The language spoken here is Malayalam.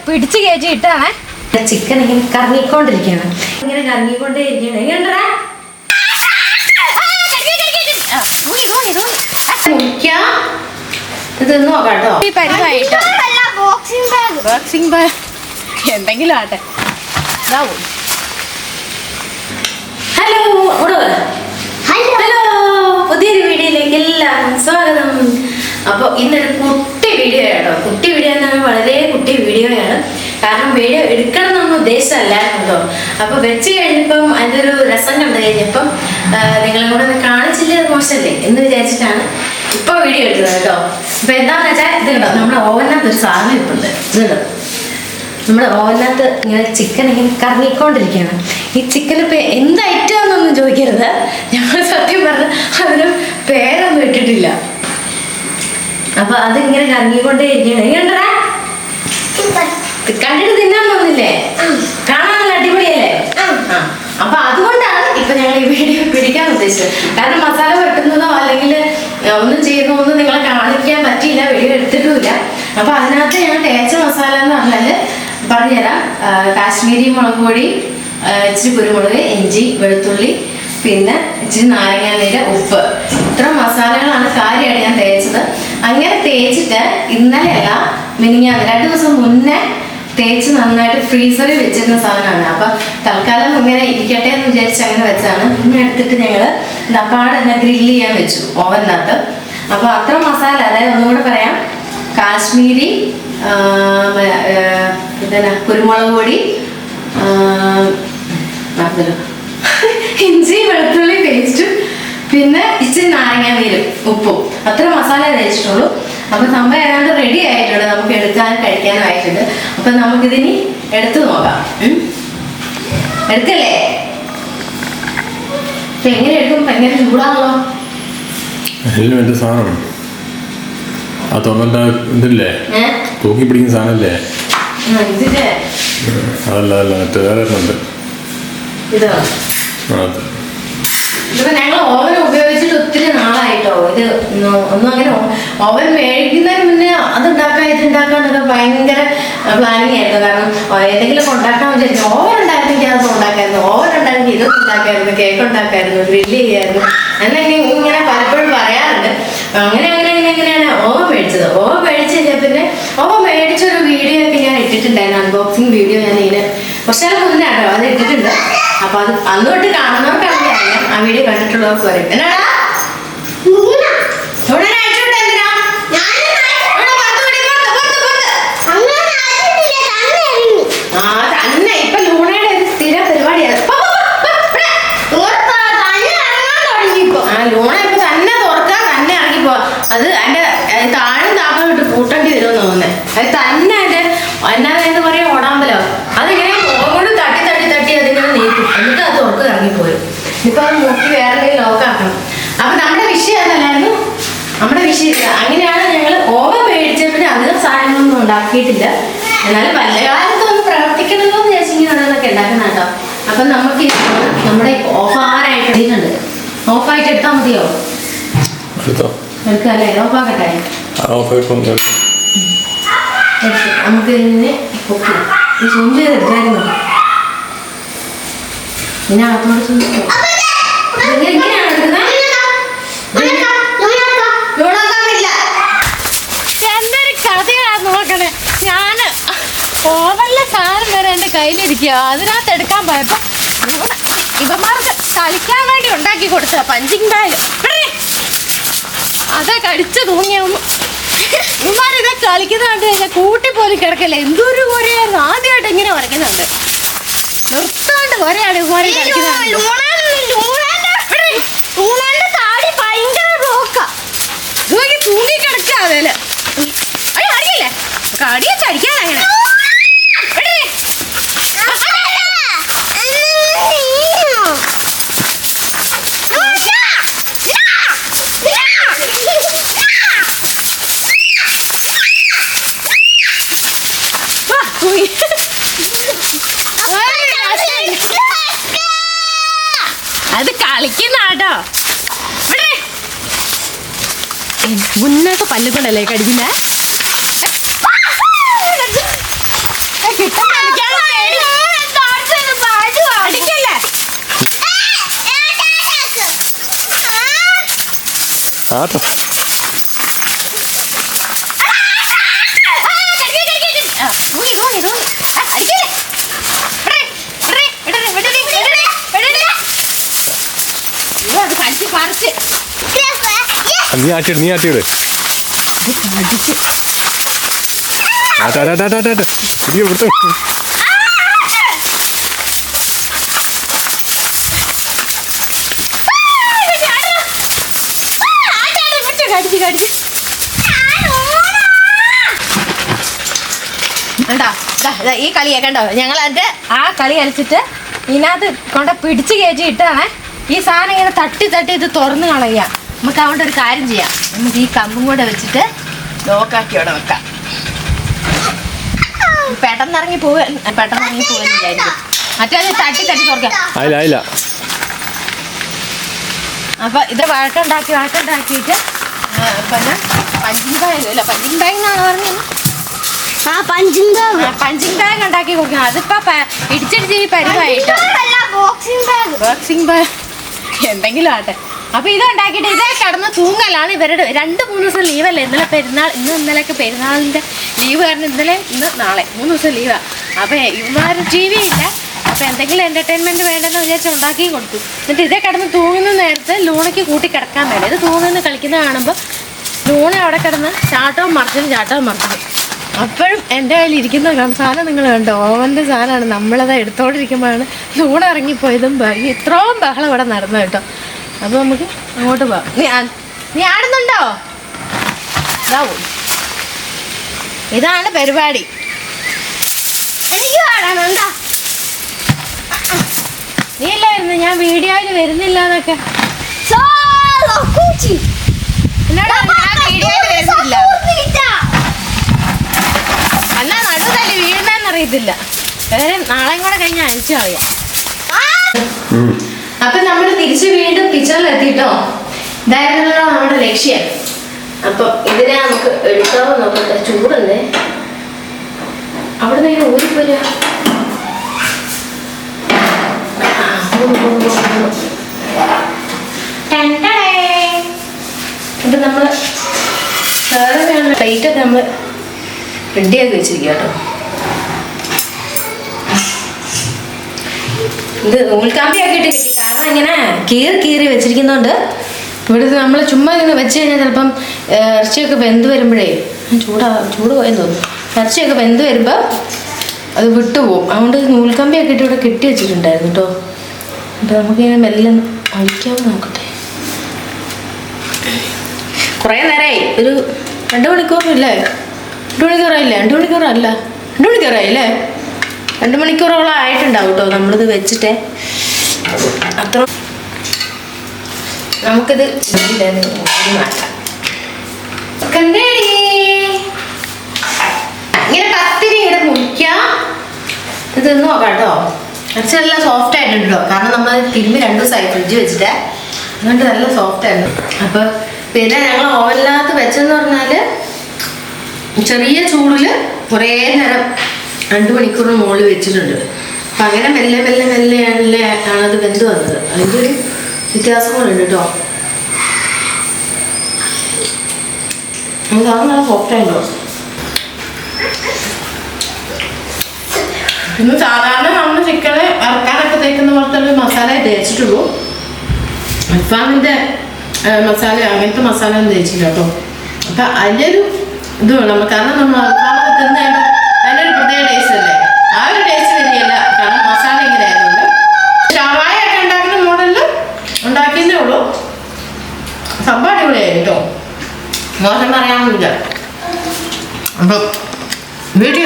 പിടിച്ച് കയറ്റി ഇട്ടാണേ. ചിക്കൻ ഇങ്ങനെ കറങ്ങിക്കൊണ്ടിരിക്കുകയാണ്, ഇങ്ങനെ കറങ്ങിക്കൊണ്ടേയിരിക്കുകയാണ്. എങ്ങനെയാ ഇത് നോക്കാട്ടോ. ഈ പരിവായിട്ട് ബോക്സിംഗ് ബാഗ് എന്തെങ്കിലും ആട്ടെ. ഹലോ ഹലോ, പുതിയൊരു വീഡിയോയിലേക്ക് എല്ലാവർക്കും സ്വാഗതം. അപ്പോൾ ഇന്നൊരു കുട്ടി വീഡിയോ ആട്ടോ. കുട്ടി വീഡിയോ എന്ന് പറഞ്ഞാൽ വളരെ കുട്ടി വീഡിയോയാണ്. കാരണം വീഡിയോ എടുക്കണം എന്നൊന്നും ഉദ്ദേശമല്ലായിരുന്നു കേട്ടോ. അപ്പോൾ വെച്ച് കഴിഞ്ഞപ്പം അതിൻ്റെ ഒരു രസം കണ്ടു കഴിഞ്ഞപ്പം നിങ്ങളെ കൂടെ ഒന്ന് കാണിച്ചില്ലേ, അത് മോശമല്ലേ എന്ന് വിചാരിച്ചിട്ടാണ് ഇപ്പോൾ വീഡിയോ എടുക്കുന്നത് കേട്ടോ. അപ്പോൾ എന്താണെന്ന് വെച്ചാൽ ഇത് കേട്ടോ, നമ്മുടെ ഓവനകത്ത് ഒരു സാധനം ഇപ്പുണ്ട്. ഇത് കേട്ടോ, നമ്മുടെ ഓവനകത്ത് ഇങ്ങനെ ചിക്കൻ ഇങ്ങനെ കറങ്ങിക്കൊണ്ടിരിക്കുകയാണ്. ഈ ചിക്കൻ ഇപ്പം എന്ത് ഐറ്റം എന്നൊന്നും ചോദിക്കരുത്, ഞങ്ങൾ സത്യം പറഞ്ഞ അതിന് പേരൊന്നും ഇട്ടിട്ടില്ല. അപ്പൊ അതിങ്ങനെ കറങ്ങിക്കൊണ്ടേ ഇരിക്കുകയാണ്. എങ്ങനെയാ കണ്ടിട്ട് തിന്നാൻ തോന്നില്ലേ? കാണാൻ നല്ല അടിപൊളിയല്ലേ? അപ്പൊ അതുകൊണ്ടാണ് ഇപ്പൊ ഞങ്ങൾ ഈ വീഡിയോ പിടിക്കാൻ ഉദ്ദേശിച്ചത്. കാരണം മസാല വെട്ടുന്നതോ അല്ലെങ്കിൽ ഒന്നും ചെയ്യുന്നതോ ഒന്നും നിങ്ങളെ കാണിക്കാൻ പറ്റിയില്ല, വീഡിയോ എടുത്തിട്ടുമില്ല. അപ്പൊ അതിനകത്ത് ഞങ്ങൾ തേച്ച മസാല എന്ന് പറഞ്ഞാല് പറഞ്ഞുതരാം. കാശ്മീരി മുളക് പൊടി, ഇച്ചിരി കുരുമുളക്, ഇഞ്ചി, വെളുത്തുള്ളി, പിന്നെ ഇച്ചിരി നാരങ്ങാനീര്, ഉപ്പ്, ഇത്ര മസാലകളാണ് കാര്യമായിട്ട് ഞാൻ തേച്ചത്. അങ്ങനെ തേച്ചിട്ട് ഇന്നലെയല്ല മിനിഞ്ഞാന്ന് 2 ദിവസം മുന്നേ തേച്ച് നന്നായിട്ട് ഫ്രീസറിൽ വെച്ചിരുന്ന സാധനമാണ്. അപ്പൊ തൽക്കാലം ഇങ്ങനെ ഇരിക്കട്ടെ എന്ന് വിചാരിച്ച് അങ്ങനെ വെച്ചാണ്. പിന്നെ എടുത്തിട്ട് ഞങ്ങള് ഡപ്പാട് തന്നെ ഗ്രില്ല് ചെയ്യാൻ വെച്ചു ഓവനകത്ത്. അപ്പൊ അത്ര മസാല, അതായത് ഒന്നുകൂടെ പറയാം, കാശ്മീരി, പിന്നെ കുരുമുളക് പൊടി, ഇഞ്ചി വെളുത്തുള്ളി പേസ്റ്റും, പിന്നെ ഇച്ചിരി നാരങ്ങാനീരും ഉപ്പും, അത്ര മസാല തേച്ചിട്ടുള്ളൂ. അപ്പൊ സംഭവം ഏതാണ്ട് റെഡി ആയിട്ടുണ്ട്, നമുക്ക് എടുക്കാനും കഴിക്കാനും ആയിട്ടുണ്ട്. അപ്പൊ നമുക്കിതിനി എടുത്തു നോക്കാം. എടുക്കല്ലേ? എങ്ങനെ എടുക്കും? ഭയങ്കര ചൂടാണല്ലോ. സാധനം ഇതില്ലേ, തൂക്കി പിടിക്കുന്ന സാധനല്ലേ? ഇതില്ലേ? അതല്ല അല്ല, മറ്റേ വേറെ ഉണ്ട്. ഇതോ? ഇതിപ്പോ ഞങ്ങൾ ഓവൻ ഉപയോഗിച്ചിട്ട് ഒത്തിരി നാളായിട്ടോ. ഇത് ഒന്നും അങ്ങനെ ഓവൻ മേടിക്കുന്നതിന് മുന്നേ അത് ഉണ്ടാക്കാം ഇത് ഉണ്ടാക്കാന്നൊക്കെ ഭയങ്കര പ്ലാനിങ് ആയിരുന്നു. കാരണം ഏതെങ്കിലും ഉണ്ടാക്കാൻ വിചാരിച്ചു. ഓവൻ ഉണ്ടായിരുന്നെങ്കിൽ അത് ഉണ്ടാക്കായിരുന്നു, ഓവൻ ഉണ്ടായിരുന്നെങ്കിൽ ഇതൊക്കെ ഉണ്ടാക്കായിരുന്നു, കേക്ക് ഉണ്ടാക്കായിരുന്നു, ഗ്രില്ല് ചെയ്യായിരുന്നു എന്നൊക്കെ ഇങ്ങനെ പലപ്പോഴും പറയാറുണ്ട്. അങ്ങനെയാണ് ഓവൻ മേടിച്ചത്. ഓവൻ മേടിച്ച് കഴിഞ്ഞാൽ പിന്നെ ഓവൻ മേടിച്ചൊരു വീഡിയോ ഒക്കെ ഞാൻ ഇട്ടിട്ടുണ്ടായിരുന്നു, അൺബോക്സിങ് വീഡിയോ. ഞാൻ ഇതിന് കുറച്ചാൽ മുന്നേ ആണോ അത് ഇട്ടിട്ടുണ്ട്. അപ്പൊ അത് അന്ന് തൊട്ട് കാണുന്നവർക്കാണെങ്കിൽ അറിയാം, ആ വീഡിയോ കണ്ടിട്ടുള്ളവർക്ക് പറയും. എന്നാടാ തന്നെ ഇപ്പൊ ലൂണയുടെ ഒരു സ്ഥിരം പരിപാടിയാണ്. ലൂണ ഇപ്പൊ തന്നെ തുറക്കാൻ തന്നെ ഇറങ്ങിപ്പോ. അത് അതിന്റെ താഴും താപ്പം വിട്ട് പൂട്ടേണ്ടി വരുമെന്ന് തോന്നുന്നത്. അത് തന്നെ അതിന്റെ എന്നാന്ന് പറയാ ഓടാമ്പലോ, അതിങ്ങനെ കൊണ്ട് തട്ടി തട്ടി തട്ടി അതിങ്ങനെ നീക്കും, എന്നിട്ട് അത് തുറക്ക് ഇറങ്ങിപ്പോരും. ഇപ്പൊ അത് നോക്കി വേറെ എന്തെങ്കിലും ലോക്കാക്കണം. അപ്പൊ നമ്മുടെ വിഷയം അതല്ലായിരുന്നു. നമ്മുടെ വിഷയം അങ്ങനെയാണ്. ഞങ്ങൾ ഓവൻ മേടിച്ചപ്പോൾ അധികം സാധനങ്ങളൊന്നും ഉണ്ടാക്കിയിട്ടില്ല. എന്നാലും വല്ല കാലത്തൊന്ന് പ്രവർത്തിക്കണമല്ലോ എന്ന് വിചാരിച്ചിങ്ങനെ ഓരോന്നൊക്കെ ഉണ്ടാക്കുന്ന കേട്ടോ. അപ്പൊ നമുക്ക് നമ്മുടെ ഓഫാറായിട്ട് ഇടുന്നുണ്ട്. ഓഫായിട്ട് എടുത്താൽ മതിയോ? എടുക്കാം അല്ലേ? ഓഫാക്കട്ടെ. നമുക്ക് ഇതിനെ സൂം ചെയ്തെടുക്കായിരുന്നു. പിന്നെ അകത്തോട് എങ്ങനെയാണ് എടുക്കുന്നത്? എന്തൊരു കഥയാണ് നോക്കണേ. ഞാന് ഓവനിലെ സാധനം വരെ എൻ്റെ കയ്യിലിരിക്കുക. അതിനകത്ത് എടുക്കാൻ പോയപ്പോ ഇവന്മാർക്ക് കളിക്കാൻ വേണ്ടി ഉണ്ടാക്കി കൊടുത്ത പഞ്ചിങ് ബാഗ് അതെ കടിച്ചു തൂങ്ങിയൊന്നും. ഇവന്മാരിതെ കളിക്കുന്ന കണ്ടു കഴിഞ്ഞാൽ കൂട്ടിപ്പോലും കിടക്കല്ലേ. എന്തൊരു കുറയായിരുന്നു. ആദ്യമായിട്ട് ഇങ്ങനെ വരയ്ക്കുന്നുണ്ട്. നിർത്താണ്ട് കുറയാണ് ഇവന്മാരെ കളിക്കുന്നത്. താടി ഭയങ്കര ബ്ലോക്കാ. ഇതൊക്കെ തൂങ്ങി കിടക്കുക. അതേല് അറിയില്ലേ കടിയെ ചടിക്കാൻ അങ്ങനെ. അത് കളിക്കുന്നാട്ടോ. മുന്നോട്ട് പല്ലുകൊണ്ടല്ലേ കടിക്കുന്നേ? ആട്ടോ നീ ആട്ടിയിട് ആട്ടാട്ടാട്ടാട്ടാ പുതിയ കൊടുത്തു കണ്ടോ ഈ കളിയെ കണ്ടോ ഞങ്ങൾ അതിന്റെ ആ കളി കളിച്ചിട്ട് ഇതിനകത്ത് കൊണ്ട് പിടിച്ച് കയറ്റി ഇട്ടാണ് ഈ സാധനം ഇങ്ങനെ തട്ടി തട്ടി ഇത് തുറന്ന് കളയുക. നമുക്ക് അതുകൊണ്ട് ഒരു കാര്യം ചെയ്യാം, നമുക്ക് ഈ കമ്പും കൂടെ വെച്ചിട്ട് ലോക്കാക്കി അവിടെ വെക്കാം. പെട്ടെന്നിറങ്ങി പോവാന്നില്ലായിരിക്കും, മറ്റേത് തട്ടി തട്ടി തുറക്കാം. അപ്പൊ ഇത് വഴക്കുണ്ടാക്കിയിട്ട് പിന്നെ പഞ്ചിങ് ബാഗ് എന്നാണ് പറഞ്ഞത്. പഞ്ചിങ് ബാഗ് ഉണ്ടാക്കി കൊടുക്കണം. അതിപ്പോ ഇടിച്ചിടിച്ച് ഈ പരിവായിട്ട് ബോക്സിംഗ് ബാഗ് എന്തെങ്കിലും ആട്ടെ. അപ്പൊ ഇത് ഉണ്ടാക്കിയിട്ട് ഇതേ കിടന്ന് തൂങ്ങലാണ് ഇവരുടെ. 2-3 ദിവസം ലീവല്ലേ, ഇന്നലെയൊക്കെ പെരുന്നാളിന്റെ ലീവ് കാരണം ഇന്ന് നാളെ 3 ദിവസം ലീവാ. അപ്പൊ ഇവന്മാര് TV ഇല്ല, അപ്പൊ എന്തെങ്കിലും എന്റർടൈൻമെന്റ് വേണ്ടെന്ന് വിചാരിച്ച് ഉണ്ടാക്കി കൊടുത്തു. എന്നിട്ട് ഇതേ കിടന്ന് തൂങ്ങുന്ന നേരത്ത് ലൂണയ്ക്ക് കൂട്ടി കിടക്കാൻ വേണ്ടി ഇത് തൂങ്ങുന്ന കളിക്കുന്ന കാണുമ്പോൾ ലൂണ അവിടെ കിടന്ന് ചാട്ടവും മറിച്ചതും. അപ്പോഴും എൻ്റെ കയ്യിൽ ഇരിക്കുന്ന സാധനം നിങ്ങൾ കണ്ടോ, ഓവൻ്റെ സാധനമാണ്. നമ്മളത് എടുത്തോണ്ടിരിക്കുമ്പോഴാണ് ലൂണ ഇറങ്ങിപ്പോയതും ഇത്രയും ബഹളം ഇവിടെ നടന്നു കേട്ടോ. അപ്പോൾ നമുക്ക് അങ്ങോട്ട് പോവാം. നീ ആടുന്നുണ്ടോ? ഇതാവും, ഇതാണ് പരിപാടി. നീ അല്ലായിരുന്നു ഞാൻ വീഡിയോയിൽ വരുന്നില്ല എന്നൊക്കെ എന്നാ നടുതല്ലി വീഴുന്നറിയത്തില്ല. നാളെയും കൂടെ കഴിഞ്ഞ് അഴിച്ചു കളയാം. അപ്പൊ നമ്മള് തിരിച്ച് വീണ്ടും കിച്ചണിലെത്തിട്ടോ. ഇതായിരുന്നല്ലോ നമ്മുടെ ലക്ഷ്യം. അപ്പൊ ഇതിനെ നമുക്ക് എടുക്കാമോ നോക്കട്ടെ. ചൂടല്ലേ, അവിടെ നിന്ന് ഊരിപ്പോല. ഇത് നമ്മള് പ്ലേറ്റൊക്കെ നമ്മള് റെഡിയാക്കി വെച്ചിരിക്കുക കേട്ടോ. ഇത് നൂൽക്കാമ്പി ആക്കിയിട്ട് കിട്ടി, കാരണം ഇങ്ങനെ കീറി വെച്ചിരിക്കുന്നോണ്ട് ഇവിടുത്തെ നമ്മൾ ചുമ്മാ ഇങ്ങനെ വെച്ച് കഴിഞ്ഞാൽ ചിലപ്പം ഇറച്ചിയൊക്കെ വെന്ത് വരുമ്പോഴേ ചൂട് പോയെന്ന് തോന്നുന്നു. ഇറച്ചിയൊക്കെ വെന്ത് വരുമ്പോൾ അത് വിട്ടുപോകും. അതുകൊണ്ട് നൂൽക്കമ്പി ആക്കിയിട്ട് ഇവിടെ കെട്ടി വെച്ചിട്ടുണ്ടായിരുന്നു കേട്ടോ. അപ്പോൾ നമുക്കിങ്ങനെ മെല്ലെ അഴിക്കാമോ നോക്കട്ടെ. കുറേ നേരമായി, ഒരു 2 മണിക്കൂറില്ലേ? 2 മണിക്കൂറായില്ലേ? 2 മണിക്കൂറല്ല, 2 മണിക്കൂറായില്ലേ? 2 മണിക്കൂറോളം ആയിട്ടുണ്ടാവും കേട്ടോ നമ്മളിത് വെച്ചിട്ടേ. അത്ര നമുക്കിത് മാറ്റാം. ഇങ്ങനെ പത്തിരി ഇവിടെ മുറിക്കാം. ഇത് തിന്ന് നോക്കാം കേട്ടോ. ഇറച്ചി നല്ല സോഫ്റ്റ് ആയിട്ടുണ്ട് കേട്ടോ, കാരണം നമ്മൾ തിരുമ്പി 2 ദിവസമായി ഫ്രിഡ്ജ് വെച്ചിട്ട്, അതുകൊണ്ട് നല്ല സോഫ്റ്റ് ആയിരുന്നു. അപ്പൊ പിന്നെ ഞങ്ങൾ ഓവനിനകത്ത് വെച്ചെന്ന് പറഞ്ഞാല് ചെറിയ ചൂടിൽ കുറേ നേരം 2 മണിക്കൂറിന് മുകളിൽ വെച്ചിട്ടുണ്ട്. അപ്പം അങ്ങനെ മെല്ലെ ആണത് വെന്ത് വന്നത്. അതിൻ്റെ ഒരു വ്യത്യാസം കൂടെ ഉണ്ട് കേട്ടോ. അത് നല്ല സോഫ്റ്റായിട്ടോ. പിന്നെ സാധാരണ നമ്മൾ ചിക്കന് ഇറക്കാനൊക്കെ തേക്കുന്ന പോലത്തെ മസാല തേച്ചിട്ടുള്ളൂ. അൽഫാമിൻ്റെ മസാല അങ്ങനത്തെ മസാല ഒന്നും തേച്ചില്ല കേട്ടോ. അപ്പം അതിൻ്റെ ഒരു ഇത് വേണം, കാരണം നമ്മൾ അൽഫാമൊക്കെ തിന്ന് കഴിയുമ്പോൾ അതിനൊരു പ്രത്യേക ടേസ്റ്റ് അല്ലേ. ആ ഒരു ടേസ്റ്റ് വരികയല്ല, കാരണം മസാല ഇങ്ങനെ ആയതുകൊണ്ട്. ഷവായ ഒക്കെ ഉണ്ടാക്കുന്ന മോഡലിൽ ഉണ്ടാക്കിയതേ ഉള്ളൂ. സംഭവം അടിപൊളിയായി കേട്ടോ, മോശം പറയാനൊന്നുമില്ല. അപ്പം വീട്ടിൽ